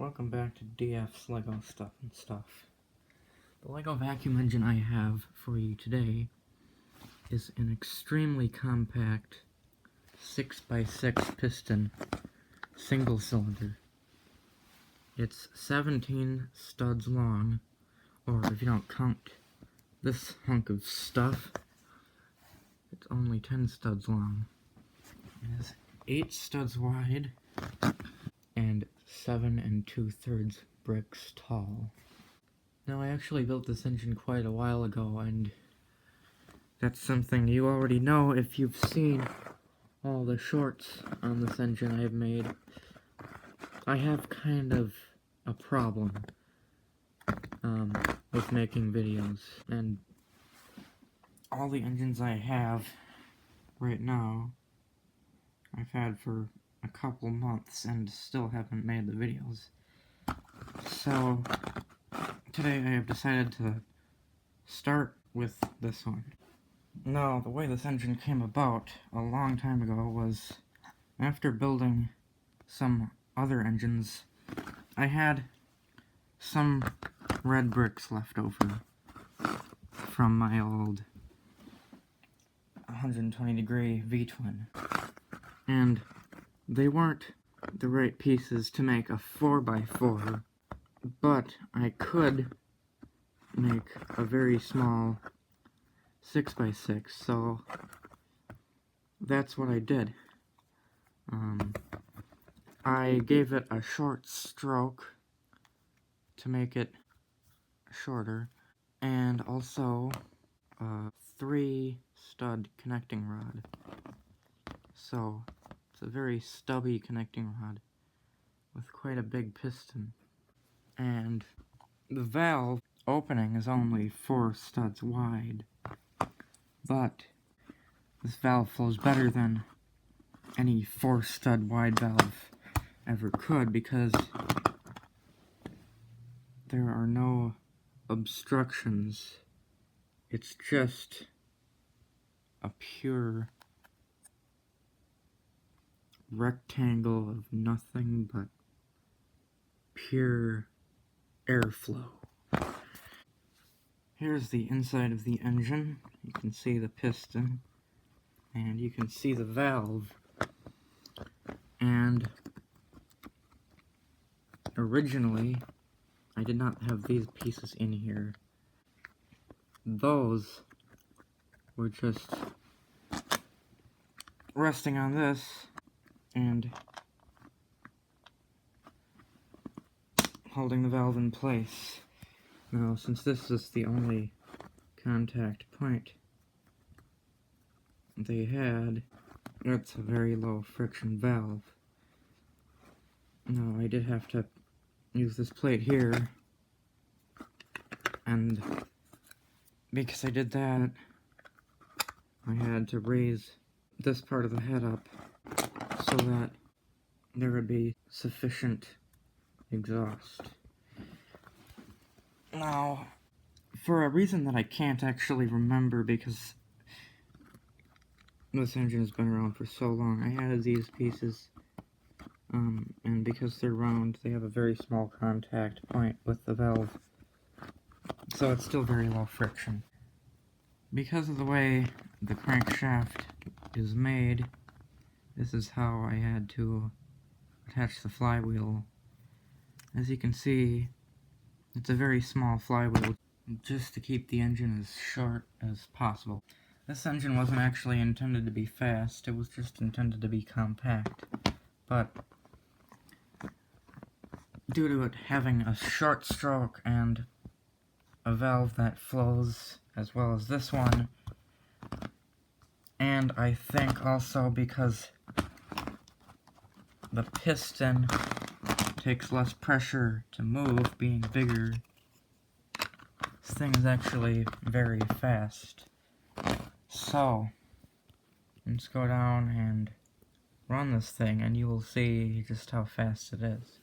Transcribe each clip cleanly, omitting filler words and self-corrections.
Welcome back to DF's LEGO Stuff and Stuff. The LEGO vacuum engine I have for you today is an extremely compact 6x6 piston single cylinder. It's 17 studs long, or if you don't count this hunk of stuff, it's only 10 studs long. It is 8 studs wide and 7 2/3 bricks tall. Now, I actually built this engine quite a while ago, and that's something you already know if you've seen all the shorts on this engine I've made. I have kind of a problem with making videos, and all the engines I have right now I've had for a couple months and still haven't made the videos. So today I have decided to start with this one. Now, the way this engine came about a long time ago was after building some other engines, I had some red bricks left over from my old 120-degree V-twin, and they weren't the right pieces to make a 4x4, but I could make a very small 6x6, so that's what I did. I gave it a short stroke to make it shorter, and also a 3-stud connecting rod. So it's a very stubby connecting rod with quite a big piston. And the valve opening is only 4 studs wide, but this valve flows better than any 4-stud wide valve ever could, because there are no obstructions. It's just a pure rectangle of nothing but pure airflow. Here's the inside of the engine. You can see the piston, and you can see the valve. And originally, I did not have these pieces in here. Those were just resting on this and holding the valve in place. Now, since this is the only contact point they had, it's a very low friction valve. Now, I did have to use this plate here, and because I did that, I had to raise this part of the head up so that there would be sufficient exhaust. Now, for a reason that I can't actually remember, because this engine has been around for so long, I added these pieces, and because they're round, they have a very small contact point with the valve, so it's still very low friction. Because of the way the crankshaft is made, this is how I had to attach the flywheel. As you can see, it's a very small flywheel, just to keep the engine as short as possible. This engine wasn't actually intended to be fast, it was just intended to be compact. But due to it having a short stroke and a valve that flows as well as this one, and I think also because the piston takes less pressure to move, being bigger, this thing is actually very fast. So let's go down and run this thing, and you will see just how fast it is.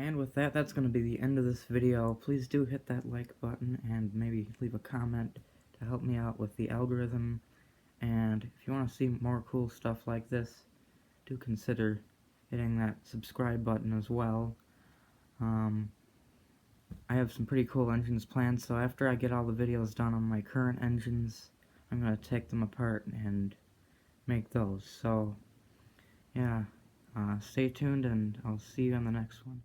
And with that, that's going to be the end of this video. Please do hit that like button and maybe leave a comment to help me out with the algorithm. And if you want to see more cool stuff like this, do consider hitting that subscribe button as well. I have some pretty cool engines planned, so after I get all the videos done on my current engines, I'm going to take them apart and make those. So, yeah, stay tuned and I'll see you on the next one.